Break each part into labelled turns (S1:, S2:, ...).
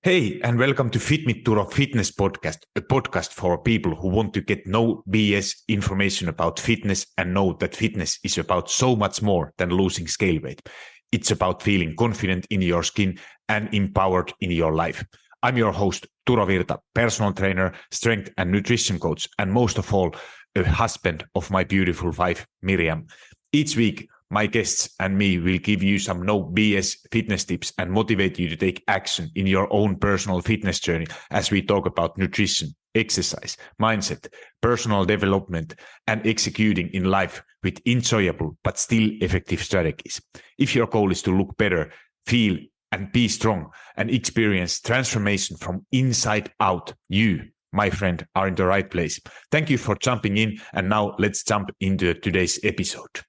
S1: Hey, and welcome to FitMitTuro Fitness Podcast, a podcast for people who want to get no BS information about fitness and know that fitness is about so much more than losing scale weight. It's about feeling confident in your skin and empowered in your life. I'm your host, Turo Virta, personal trainer, strength and nutrition coach, and most of all, a husband of my beautiful wife, Miriam. Each week, my guests and me will give you some no BS fitness tips and motivate you to take action in your own personal fitness journey as we talk about nutrition, exercise, mindset, personal development, and executing in life with enjoyable but still effective strategies. If your goal is to look better, feel and be strong and experience transformation from inside out, you, my friend, are in the right place. Thank you for jumping in, and now let's jump into today's episode.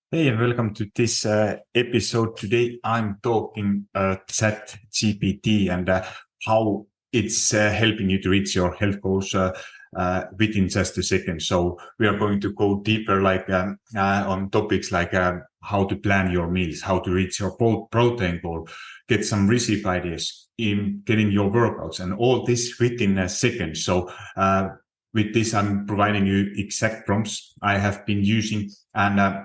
S1: Hey, and welcome to this episode. Today, I'm talking ChatGPT and how it's helping you to reach your health goals within just a second. So we are going to go deeper, on topics like how to plan your meals, how to reach your protein goal, get some recipe ideas in getting your workouts, and all this within a second. So with this, I'm providing you exact prompts I have been using, and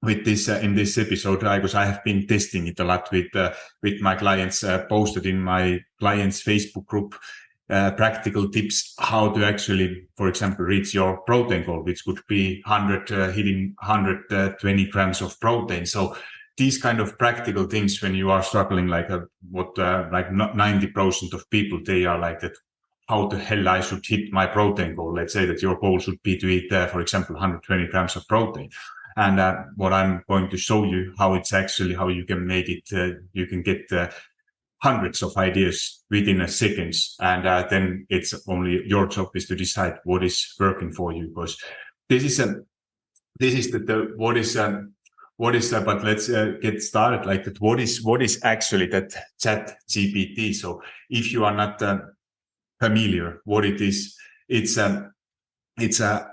S1: with this in this episode, because I have been testing it a lot with my clients, posted in my clients Facebook group practical tips how to actually, for example, reach your protein goal, which could be hitting 120 grams of protein. So these kind of practical things, when you are struggling, like 90% of people, they are like that. How the hell I should hit my protein goal? Let's say that your goal should be to eat, for example, 120 grams of protein. And what I'm going to show you, how you can make it, you can get hundreds of ideas within a second. And then it's only your job is to decide what is working for you. Because but let's get started like that. What is actually that ChatGPT? So if you are not familiar what it is, it's a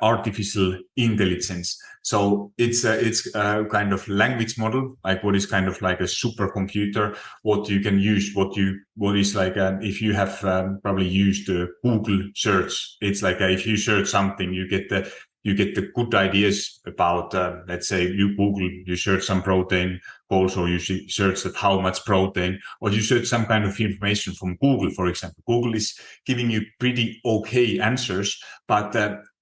S1: artificial intelligence. So it's a kind of language model, like what is kind of like a supercomputer, what you can use, what is like, if you have probably used Google search, it's like if you search something, you get the good ideas about, let's say you search some protein goals, or you search that how much protein, or you search some kind of information from Google, for example. Google is giving you pretty okay answers, but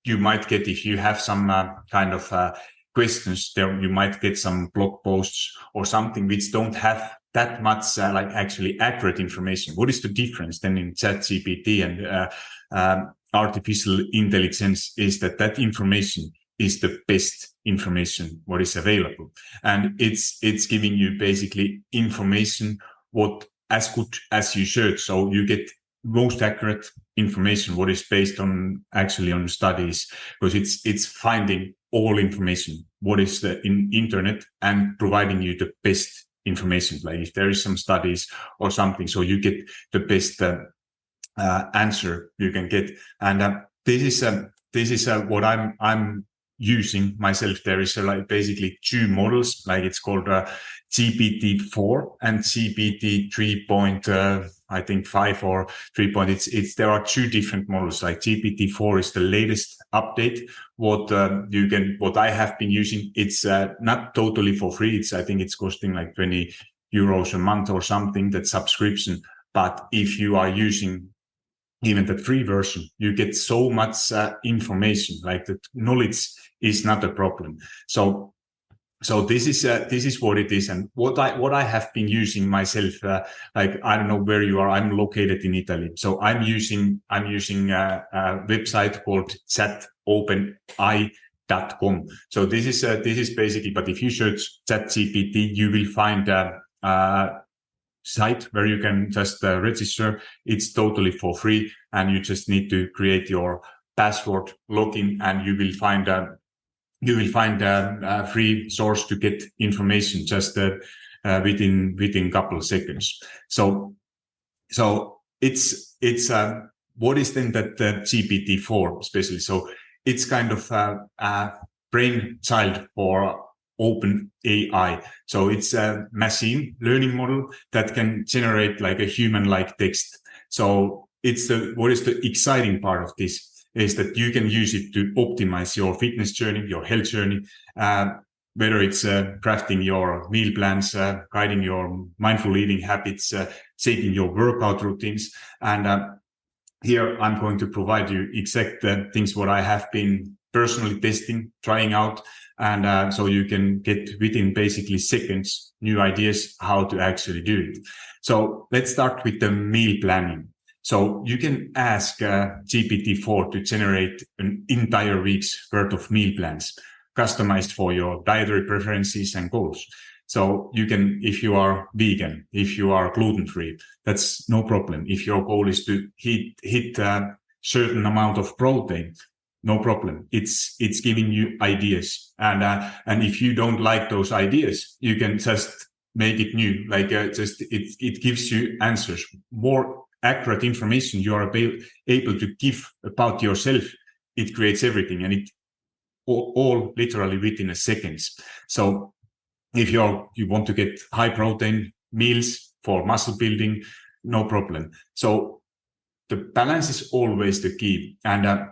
S1: you might get, if you have some kind of questions there, you might get some blog posts or something which don't have that much like actually accurate information. What is the difference then in ChatGPT and artificial intelligence is that information is the best information what is available, and it's giving you basically information what as good as you search. So you get most accurate information what is based on studies, because it's finding all information what is in internet and providing you the best information, like if there is some studies or something, so you get the best answer you can get. And this is what I'm using myself. There is like basically two models, like it's called GPT-4 and GPT 3.5 or 3. There are two different models. Like GPT-4 is the latest update. What I have been using, it's not totally for free. I think it's costing like 20 euros a month or something, that subscription. But if you are using even the free version, you get so much information, like that knowledge is not a problem. So this is what it is, and what I have been using myself. Like, I don't know where you are. I'm located in Italy, so I'm using a website called chatopenai.com. So this is basically. But if you search ChatGPT, you will find a site where you can just register. It's totally for free, and you just need to create your password, login, and you will find a free source to get information just within couple of seconds. So it's what is then that GPT-4 especially? So it's kind of a brain child for open AI. So it's a machine learning model that can generate like a human-like text. So what is the exciting part of this is that you can use it to optimize your fitness journey, your health journey, whether it's crafting your meal plans, guiding your mindful eating habits, shaping your workout routines. And here I'm going to provide you exact things what I have been personally testing, trying out. And so you can get within basically seconds new ideas how to actually do it. So let's start with the meal planning. So you can ask GPT-4 to generate an entire week's worth of meal plans, customized for your dietary preferences and goals. So you can, if you are vegan, if you are gluten-free, that's no problem. If your goal is to hit a certain amount of protein, no problem. It's giving you ideas. And if you don't like those ideas, you can just make it new. Like it gives you answers, more accurate information you are able to give about yourself. It creates everything, and it all literally within a seconds. So if you want to get high protein meals for muscle building, no problem. So the balance is always the key. And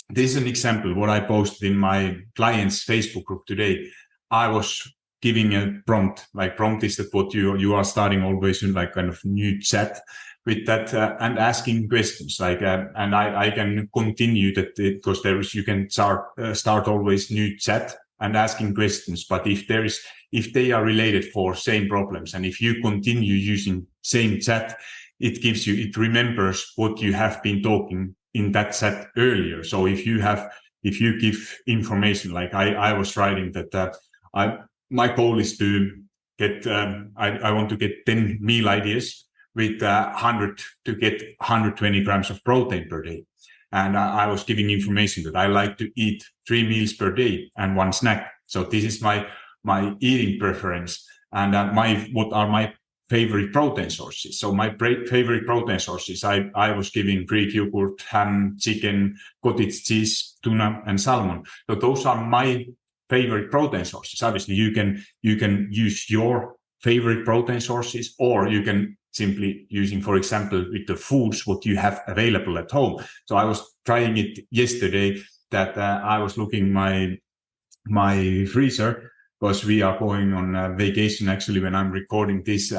S1: this is an example what I posted in my client's Facebook group today. I was giving a prompt. Like, prompt is that what you are starting always in like kind of new chat with that and asking questions. Like and I can continue that because you can start always new chat and asking questions. But if they are related for same problems, and if you continue using same chat, it remembers what you have been talking in that chat earlier. So if you give information, like I was writing that my goal is to get I want to get 10 meal ideas with 100 to get 120 grams of protein per day. And I was giving information that I like to eat 3 meals per day and 1 snack. So this is my eating preference. And what are my favorite protein sources? So my favorite protein sources, I was giving Greek yogurt, ham, chicken, cottage cheese, tuna, and salmon. So those are my favorite protein sources. Obviously, you can use your favorite protein sources, or you can simply using, for example, with the foods what you have available at home. So I was trying it yesterday that I was looking my freezer, because we are going on vacation actually when I'm recording this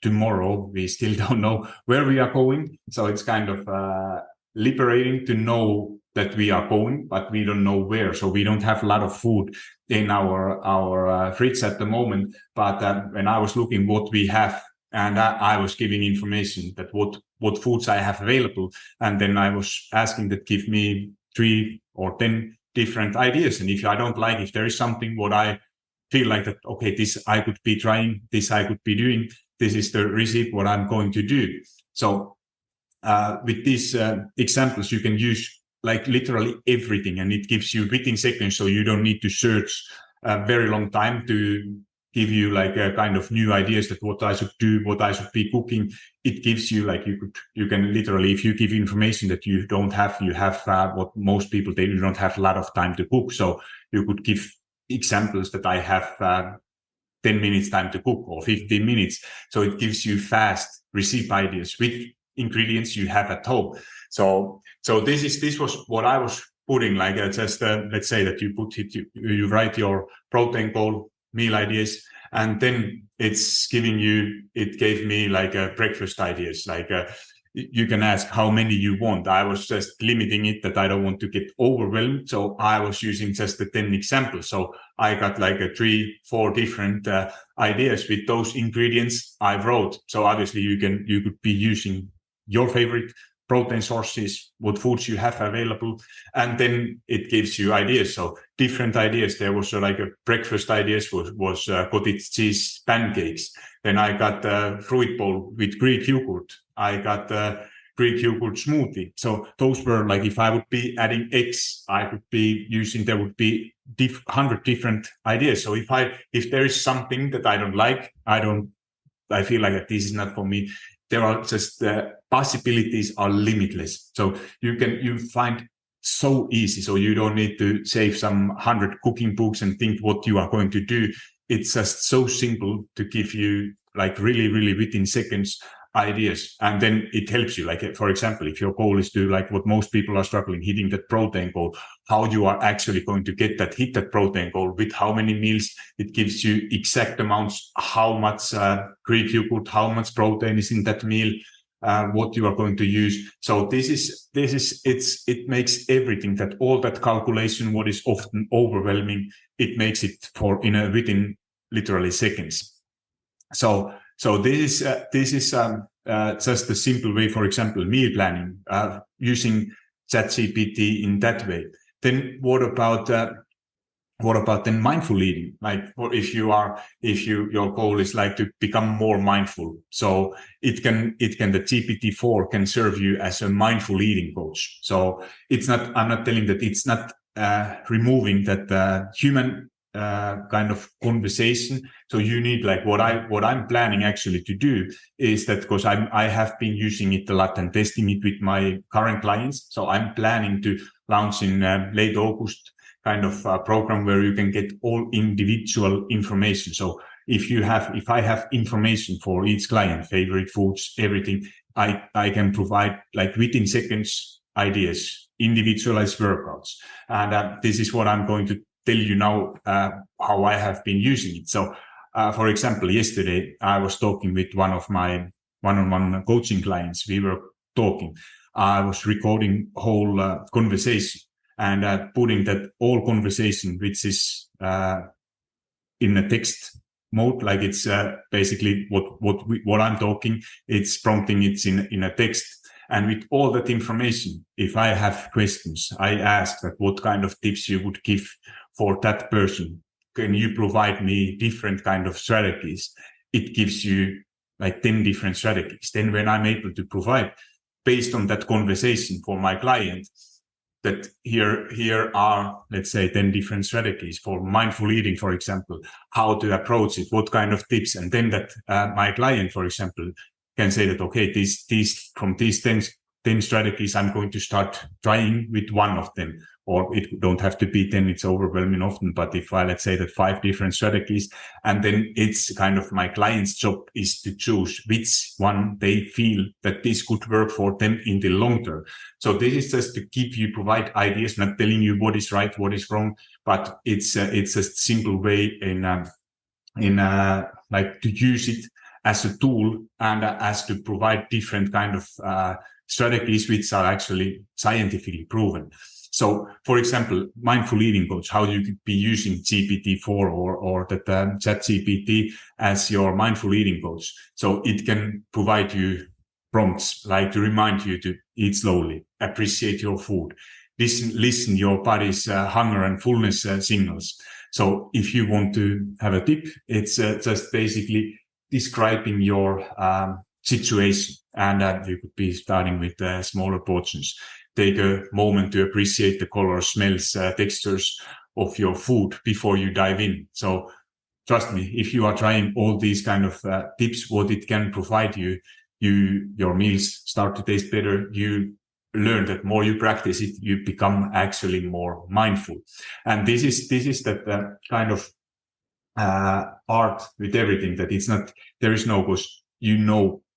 S1: tomorrow. We still don't know where we are going. So it's kind of liberating to know that we are going, but we don't know where. So we don't have a lot of food in our fridge at the moment. But when I was looking what we have, and I was giving information that what foods I have available. And then I was asking that give me 3 or 10 different ideas. And if I don't like, if there is something what I feel like that, okay, this I could be trying, this I could be doing, this is the recipe what I'm going to do. So with these examples, you can use like literally everything, and it gives you within seconds. So you don't need to search a very long time to give you like a kind of new ideas that what I should do, what I should be cooking. It gives you like you can literally, if you give information that you don't have, you have what most people, they don't have a lot of time to cook. So you could give examples that I have 10 minutes time to cook or 15 minutes. So it gives you fast recipe ideas with ingredients you have at home. So this was what I was putting, like just let's say that you write your protein goal, meal ideas, and then it gave me like breakfast ideas. Like you can ask how many you want. I was just limiting it that I don't want to get overwhelmed. So I was using just the 10 examples. So I got like 3-4 different ideas with those ingredients I wrote. So obviously you could be using your favorite protein sources, what foods you have available, and then it gives you ideas. So different ideas. There was like a breakfast ideas was cottage cheese pancakes. Then I got a fruit bowl with Greek yogurt. I got a Greek yogurt smoothie. So those were like, if I would be adding eggs, I could be using, there would be 100 different ideas. So if there is something that I don't like, I feel like that this is not for me. There are just possibilities are limitless. So you find so easy. So you don't need to save some 100 cooking books and think what you are going to do. It's just so simple to give you like really within seconds ideas. And then it helps you. Like, for example, if your goal is to, like what most people are struggling, hitting that protein goal, how you are actually going to hit that protein goal, with how many meals. It gives you exact amounts, how much greek you put, how much protein is in that meal, what you are going to use. So it makes everything, that all that calculation, what is often overwhelming, it makes it within literally seconds. So this is just a simple way, for example, meal planning, using ChatGPT in that way. Then what about then mindful eating? Like, or if your goal is like to become more mindful, so the GPT-4 can serve you as a mindful eating coach. So I'm not telling that it's not removing that human kind of conversation. So you need, like, what I'm planning actually to do is that, because I have been using it a lot and testing it with my current clients. So I'm planning to launch in late August kind of program where you can get all individual information. So if I have information for each client, favorite foods, everything, I can provide, like, within seconds, ideas, individualized workouts. And this is what I'm going to tell you now, how I have been using it. So, for example, yesterday I was talking with one of my one-on-one coaching clients. We were talking. I was recording whole conversation and putting that all conversation, which is in a text mode, like it's basically what I'm talking. It's prompting it in a text. And with all that information, if I have questions, I ask that what kind of tips you would give for that person. Can you provide me different kind of strategies? It gives you like 10 different strategies. Then when I'm able to provide based on that conversation for my client, that here are, let's say, 10 different strategies for mindful eating, for example, how to approach it, what kind of tips. And then that my client, for example, can say that, okay, from these 10 strategies, I'm going to start trying with one of them. Or it don't have to be 10, it's overwhelming often. But if let's say that 5 different strategies, and then it's kind of my client's job is to choose which one they feel that this could work for them in the long term. So this is just to provide ideas, not telling you what is right, what is wrong, but it's a simple way in like to use it as a tool and as to provide different kind of strategies which are actually scientifically proven. So, for example, mindful eating coach, how you could be using GPT-4 or that ChatGPT as your mindful eating coach. So it can provide you prompts, like to remind you to eat slowly, appreciate your food, listen your body's hunger and fullness signals. So if you want to have a tip, it's just basically describing your situation, and you could be starting with smaller portions. Take a moment to appreciate the color, smells, textures of your food before you dive in. So trust me, if you are trying all these kind of tips, what it can provide you, your meals start to taste better. You learn that more you practice it, you become actually more mindful. And this is that kind of art with everything, that it's not, there is no, because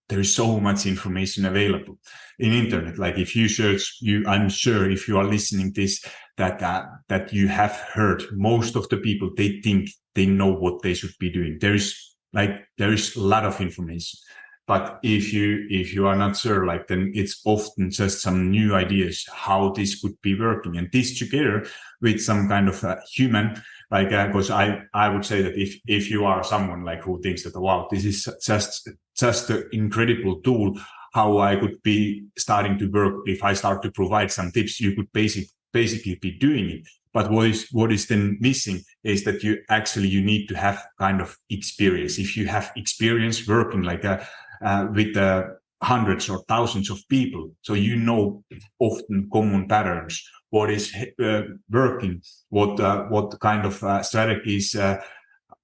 S1: there is so much information available in internet. Like if you search, I'm sure if you are listening this, that you have heard most of the people, they think they know what they should be doing. There is a lot of information, but if you are not sure, like, then it's often just some new ideas how this could be working, and this together with some kind of human, like, because I would say that if you are someone like who thinks that, wow, this is just an incredible tool, how I could be starting to work if I start to provide some tips, you could basically be doing it. But what is then missing is that you need to have kind of experience. If you have experience working like with hundreds or thousands of people, so often common patterns, what is working, what kind of strategies,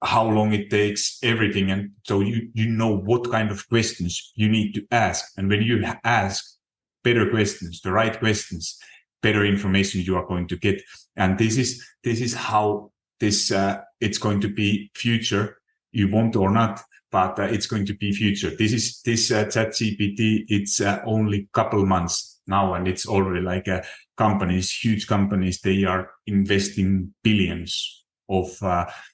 S1: how long it takes, everything. And so you know what kind of questions you need to ask. And when you ask better questions, the right questions, better information you are going to get. And this is how this it's going to be future. You want or not, but it's going to be future. This ChatGPT. It's only couple months now, and it's already like companies, huge companies. They are investing billions of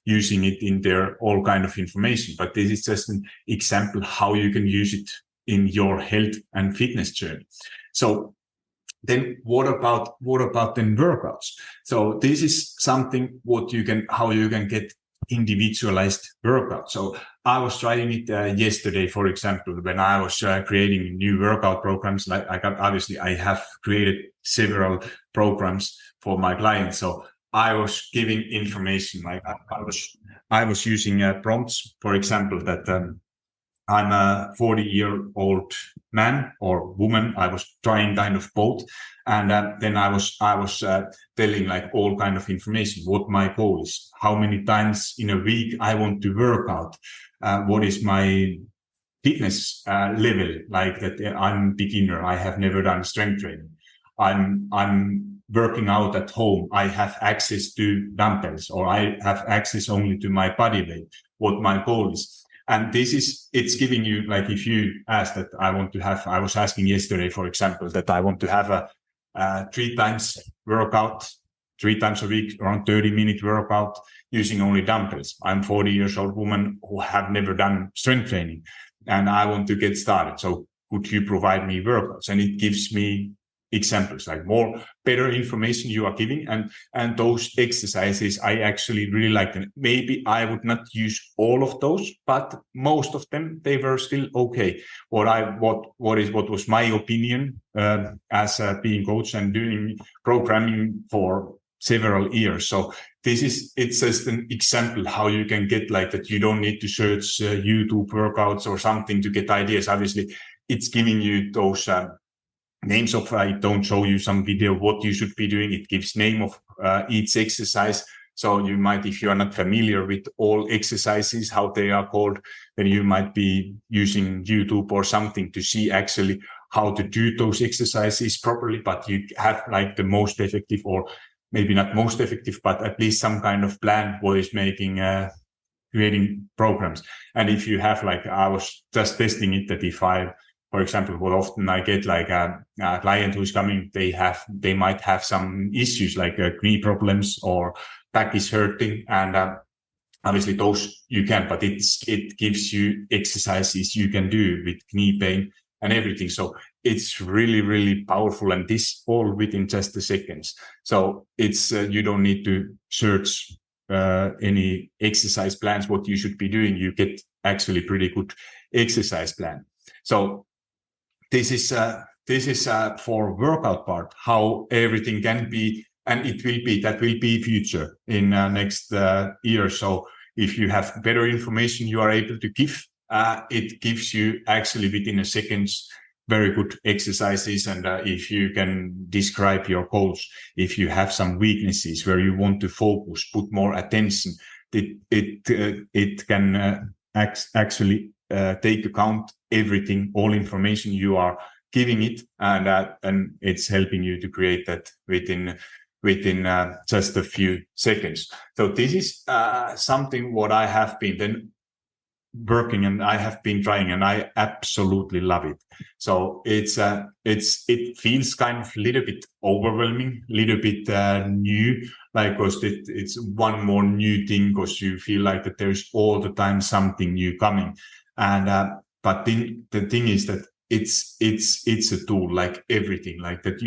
S1: using it in their all kind of information. But this is just an example how you can use it in your health and fitness journey. So then what about then workouts? So this is something how you can get individualized workout. So I was trying it yesterday, for example, when I was creating new workout programs. Like I have created several programs for my clients. So I was giving information, like I was using prompts, for example, that I'm a 40-year-old man or woman. I was trying kind of both. And then I was telling like all kind of information, what my goal is, how many times in a week I want to work out, what is my fitness level, like that I'm beginner. I have never done strength training. I'm working out at home. I have access to dumbbells, or I have access only to my body weight, what my goal is. And it's giving you, like, if you ask that I was asking yesterday, for example, that I want to have a 3 times workout, 3 times a week, around 30-minute workout using only dumbbells. I'm 40 years old woman who have never done strength training, and I want to get started. So could you provide me workouts? And it gives me examples, like better information you are giving, and those exercises I actually really like them. Maybe I would not use all of those, but most of them, they were still okay. What was my opinion as being coach and doing programming for several years. So it's just an example how you can get like that. You don't need to search YouTube workouts or something to get ideas. Obviously, it's giving you those names of, I don't show you some video what you should be doing. It gives name of each exercise. So you might, if you are not familiar with all exercises, how they are called, then you might be using YouTube or something to see actually how to do those exercises properly. But you have like the most effective, or maybe not most effective, but at least some kind of plan what is making creating programs. And if you have, like, I was just testing it, that if for example, what often I get, like a client who's coming, they might have some issues like knee problems or back is hurting, and obviously those you can, but it gives you exercises you can do with knee pain and everything. So it's really, really powerful, and this all within just a seconds. So it's you don't need to search any exercise plans what you should be doing. You get actually pretty good exercise plan. So this is for workout part, how everything can be, and that will be future in next year. So if you have better information you are able to give, it gives you actually within a seconds very good exercises. And if you can describe your goals, if you have some weaknesses where you want to focus, put more attention, it can actually take account everything, all information you are giving it, and it's helping you to create that within just a few seconds. So this is something what I have been then working, and I have been trying, and I absolutely love it. So it feels kind of a little bit overwhelming, little bit new, like, because it's one more new thing, because you feel like that there's all the time something new coming. And but the thing is that it's a tool, like everything, like that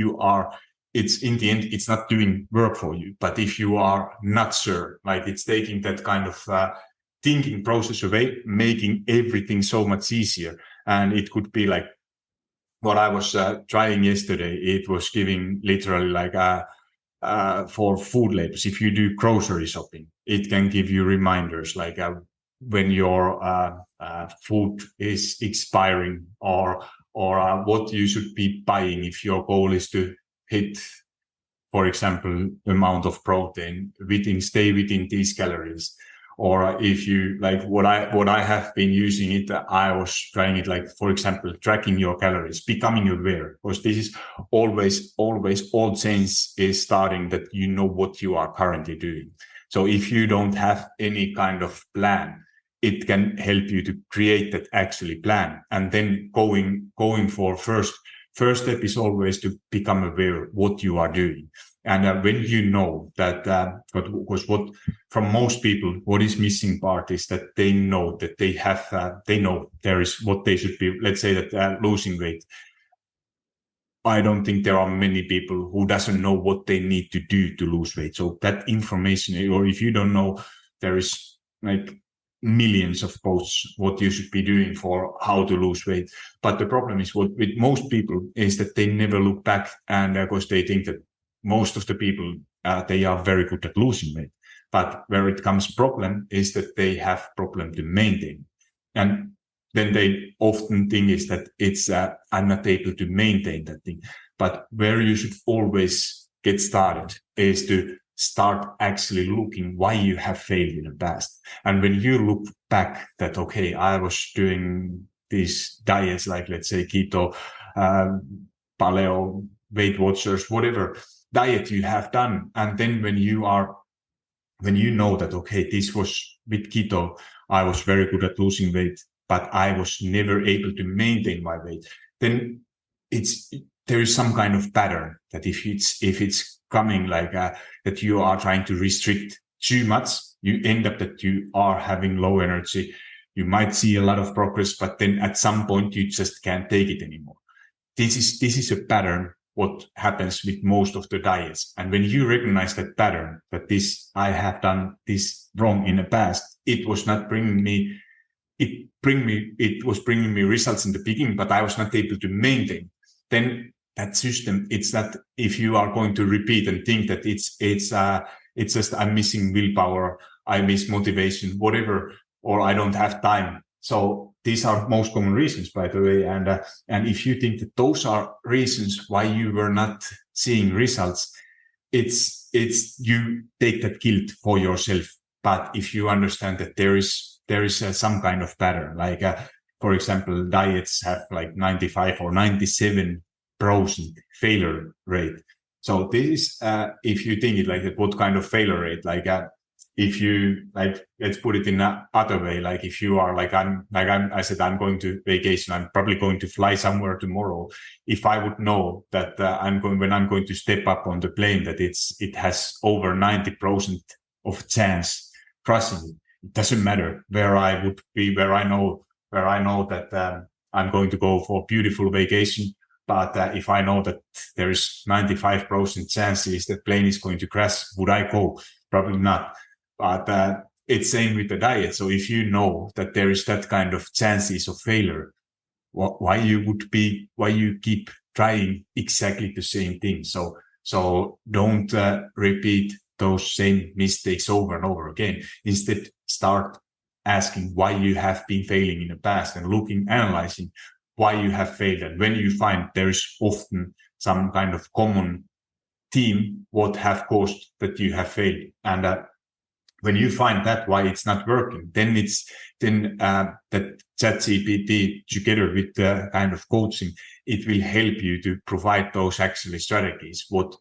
S1: it's in the end, it's not doing work for you. But if you are not sure, like, it's taking that kind of thinking process away, making everything so much easier. And it could be like what I was trying yesterday. It was giving literally like for food labels. If you do grocery shopping, it can give you reminders, like when your food is expiring, or what you should be buying if your goal is to hit, for example, amount of protein, stay within these calories, Or if you like what I have been using it, I was trying it, like, for example, tracking your calories, becoming aware, because this is always all change is starting that you know what you are currently doing. So if you don't have any kind of plan, it can help you to create that actually plan. And then going for first step is always to become aware what you are doing. And when you know that, because what from most people, what is missing part is that they know that they know there is what they should be. Let's say that losing weight. I don't think there are many people who doesn't know what they need to do to lose weight. So that information, or if you don't know, there is like millions of posts what you should be doing for how to lose weight. But the problem is what with most people is that they never look back, and because they think that most of the people they are very good at losing weight. But where it comes problem is that they have problem to maintain. And then they often think is that it's I'm not able to maintain that thing. But where you should always get started is to start actually looking why you have failed in the past. And when you look back that, okay, I was doing these diets, like let's say keto, paleo, Weight Watchers, whatever diet you have done. And then when you know that, okay, this was with keto, I was very good at losing weight, but I was never able to maintain my weight, then there is some kind of pattern that if it's coming like that you are trying to restrict too much, you end up that you are having low energy. You might see a lot of progress, but then at some point you just can't take it anymore. This is a pattern what happens with most of the diets. And when you recognize that pattern, that I have done this wrong in the past, it was not bringing me, it was bringing me results in the beginning, but I was not able to maintain. Then that system, it's that if you are going to repeat and think that it's just I'm missing willpower, I miss motivation, whatever, or I don't have time. So these are most common reasons, by the way. And if you think that those are reasons why you were not seeing results, it's you take that guilt for yourself. But if you understand that there is some kind of pattern, like for example, diets have like 95 or 97% failure rate. So this, if you think it like that, what kind of failure rate, like if you like, let's put it in another way, like if you are like I said, I'm going to vacation, I'm probably going to fly somewhere tomorrow. If I would know that when I'm going to step up on the plane, that it has over 90% of chance crashing, it doesn't matter where I would be, where I know that I'm going to go for a beautiful vacation. But if I know that there is 95% chances that plane is going to crash, would I go? Probably not. But it's same with the diet. So if you know that there is that kind of chances of failure, why you keep trying exactly the same thing? So don't repeat those same mistakes over and over again. Instead, start asking why you have been failing in the past and analyzing why you have failed. And when you find there is often some kind of common theme, what have caused that you have failed. And when you find that why it's not working, then that ChatGPT together with the kind of coaching, it will help you to provide those actually strategies, what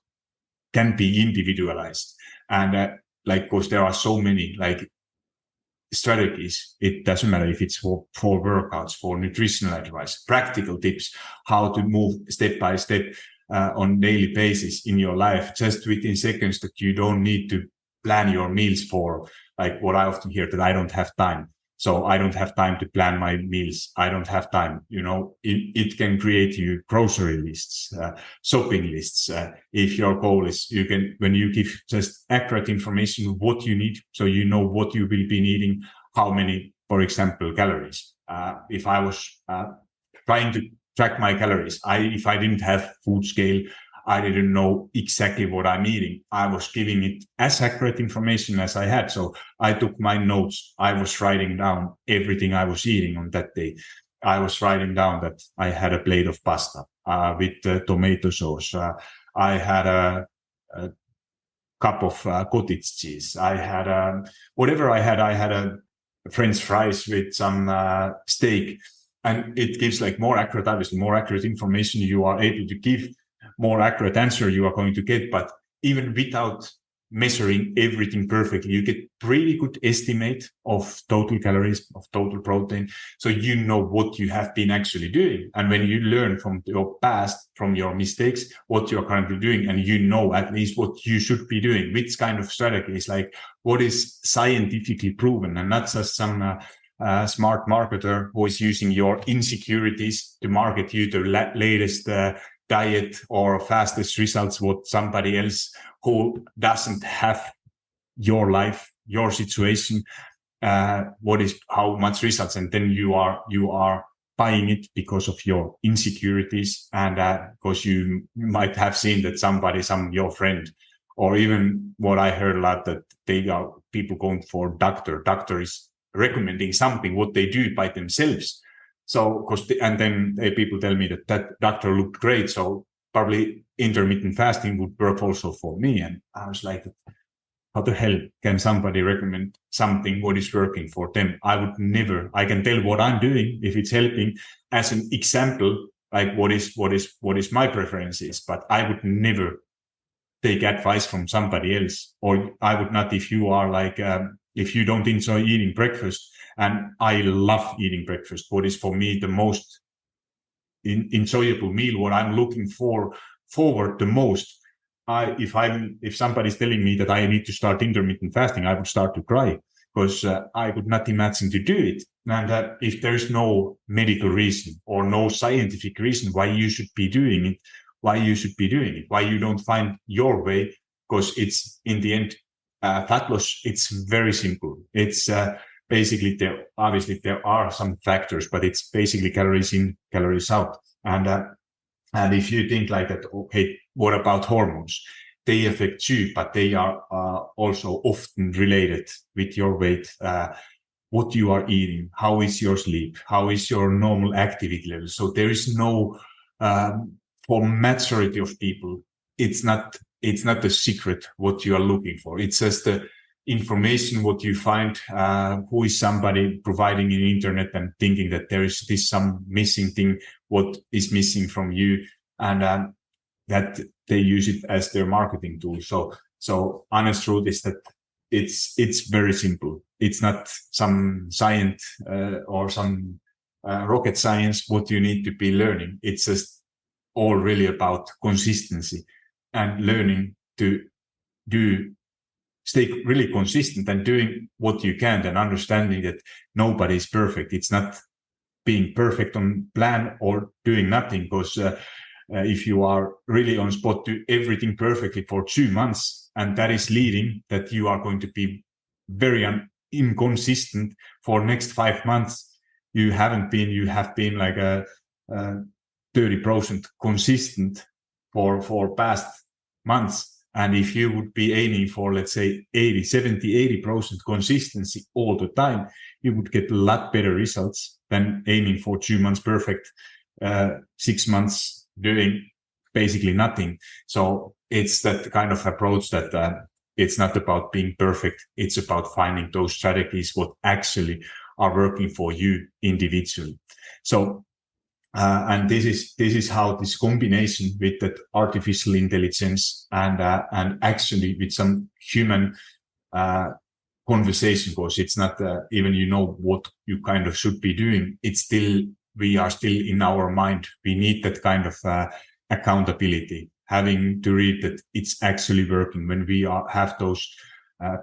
S1: can be individualized. And like, because there are so many like strategies, it doesn't matter if it's for workouts, for nutritional advice, practical tips, how to move step by step on daily basis in your life, just within seconds, that you don't need to plan your meals for, like what I often hear, that I don't have time. So I don't have time to plan my meals. I don't have time. It can create you grocery lists, shopping lists. If your goal is, when you give just accurate information of what you need, so you know what you will be needing, how many, for example, calories. If I was trying to track my calories, if I didn't have food scale, I didn't know exactly what I'm eating. I was giving it as accurate information as I had. So I took my notes. I was writing down everything I was eating on that day. I was writing down that I had a plate of pasta with tomato sauce. I had cup of cottage cheese. I had whatever I had a French fries with some steak, and it gives like more accurate, obviously more accurate information. You are able to give more accurate answer you are going to get, but even without measuring everything perfectly, you get pretty good estimate of total calories, of total protein. So you know what you have been actually doing. And when you learn from your past, from your mistakes, what you're currently doing, and you know at least what you should be doing, which kind of strategies, like what is scientifically proven, and not just some smart marketer who is using your insecurities to market you the latest diet or fastest results, what somebody else who doesn't have your life, your situation, what is how much results, and then you are buying it because of your insecurities, and because you might have seen that your friend, or even what I heard a lot, that they are people going for doctor is recommending something what they do by themselves. So, and then people tell me that doctor looked great, so probably intermittent fasting would work also for me. And I was like, how the hell can somebody recommend something what is working for them? I would never. I can tell what I'm doing if it's helping as an example, like what is my preferences, but I would never take advice from somebody else. Or I would not, if you are like, if you don't enjoy eating breakfast. And I love eating breakfast. What is for me the most enjoyable meal, what I'm looking forward the most. If somebody's telling me that I need to start intermittent fasting, I would start to cry, because I could not imagine to do it. And if there's no medical reason or no scientific reason why you should be doing it, why you don't find your way, because it's in the end, fat loss, it's very simple. It's basically, there are some factors, but it's basically calories in, calories out. And if you think like that, okay, what about hormones? They affect you, but they are also often related with your weight, what you are eating, how is your sleep, how is your normal activity level. So there is no, for majority of people, it's not a secret what you are looking for. It's just the information what you find, who is somebody providing in internet and thinking that there is this some missing thing, what is missing from you, and that they use it as their marketing tool. So honest truth is that it's very simple. It's not some science or some rocket science what you need to be learning. It's just all really about consistency and learning to stay really consistent and doing what you can, and understanding that nobody is perfect. It's not being perfect on plan or doing nothing, because if you are really on spot, do everything perfectly for 2 months, and that is leading that you are going to be very inconsistent for next 5 months. You have been like a 30% consistent for past months. And if you would be aiming for, let's say, 80% consistency all the time, you would get a lot better results than aiming for 2 months perfect, 6 months doing basically nothing. So it's that kind of approach that it's not about being perfect. It's about finding those strategies what actually are working for you individually. So and this is how this combination with that artificial intelligence and actually with some human conversation, because it's not even what you kind of should be doing. It's still, we are still in our mind. We need that kind of accountability, having to read that it's actually working when we have those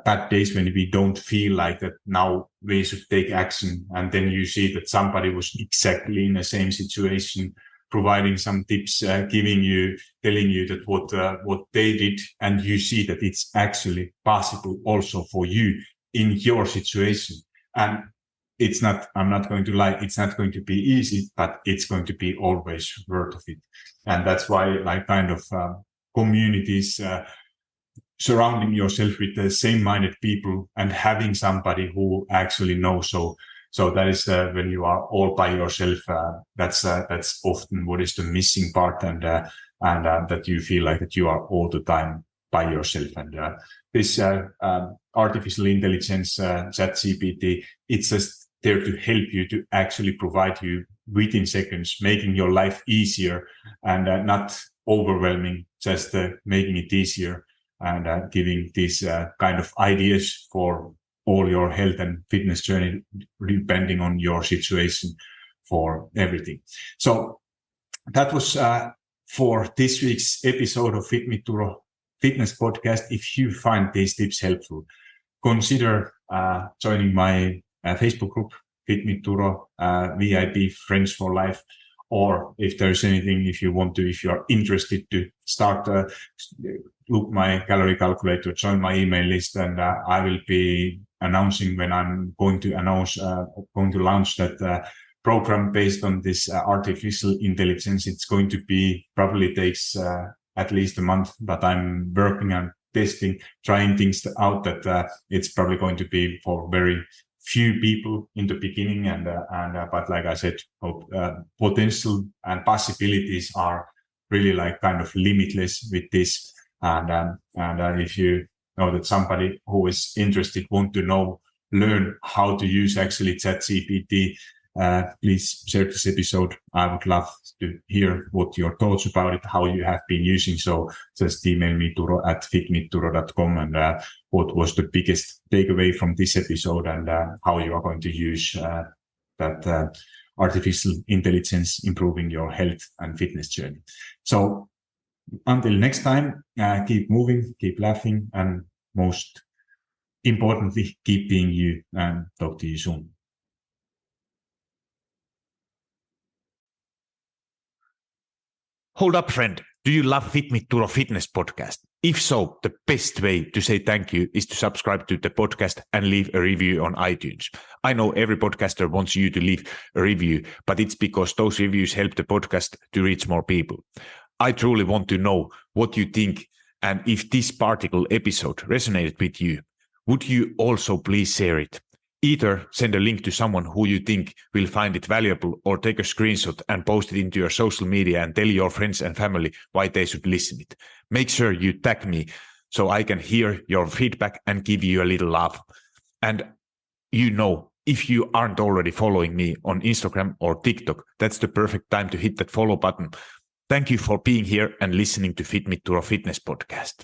S1: bad days when we don't feel like that now we should take action. And then you see that somebody was exactly in the same situation, providing some tips, telling you that what they did, and you see that it's actually possible also for you in your situation. And it's not, I'm not going to lie, it's not going to be easy, but it's going to be always worth of it. And that's why like kind of communities, surrounding yourself with the same-minded people and having somebody who actually knows. So that is when you are all by yourself. That's often what is the missing part, and that you feel like that you are all the time by yourself. And this artificial intelligence, ChatGPT, it's just there to help you, to actually provide you within seconds, making your life easier and not overwhelming, just making it easier and giving these kind of ideas for all your health and fitness journey, depending on your situation, for everything. So that was for this week's episode of FitMitTuro Fitness Podcast. If you find these tips helpful, consider joining my Facebook group, FitMitTuro VIP Friends for Life. Or if there's anything, if you are interested to start, look my calorie calculator, join my email list, and I will be announcing when I'm going to launch that program based on this artificial intelligence. It's going to be, probably takes at least a month, but I'm working on testing, trying things out that it's probably going to be for very few people in the beginning. But like I said, potential and possibilities are really like kind of limitless with this. And if you know that somebody who is interested, want to learn how to use actually ChatGPT, please share this episode. I would love to hear what your thoughts about it, how you have been using. So just email me, Turo@fitmitturo.com, and what was the biggest takeaway from this episode, and how you are going to use that artificial intelligence improving your health and fitness journey. So until next time, keep moving, keep laughing, and most importantly, keep being you, and talk to you soon.
S2: Hold up, friend. Do you love FitMitTuro Fitness Podcast? If so, the best way to say thank you is to subscribe to the podcast and leave a review on iTunes. I know every podcaster wants you to leave a review, but it's because those reviews help the podcast to reach more people. I truly want to know what you think, and if this particular episode resonated with you, would you also please share it? Either send a link to someone who you think will find it valuable, or take a screenshot and post it into your social media and tell your friends and family why they should listen it. Make sure you tag me so I can hear your feedback and give you a little love. And if you aren't already following me on Instagram or TikTok, that's the perfect time to hit that follow button. Thank you for being here and listening to FitMitTuro Fitness Podcast.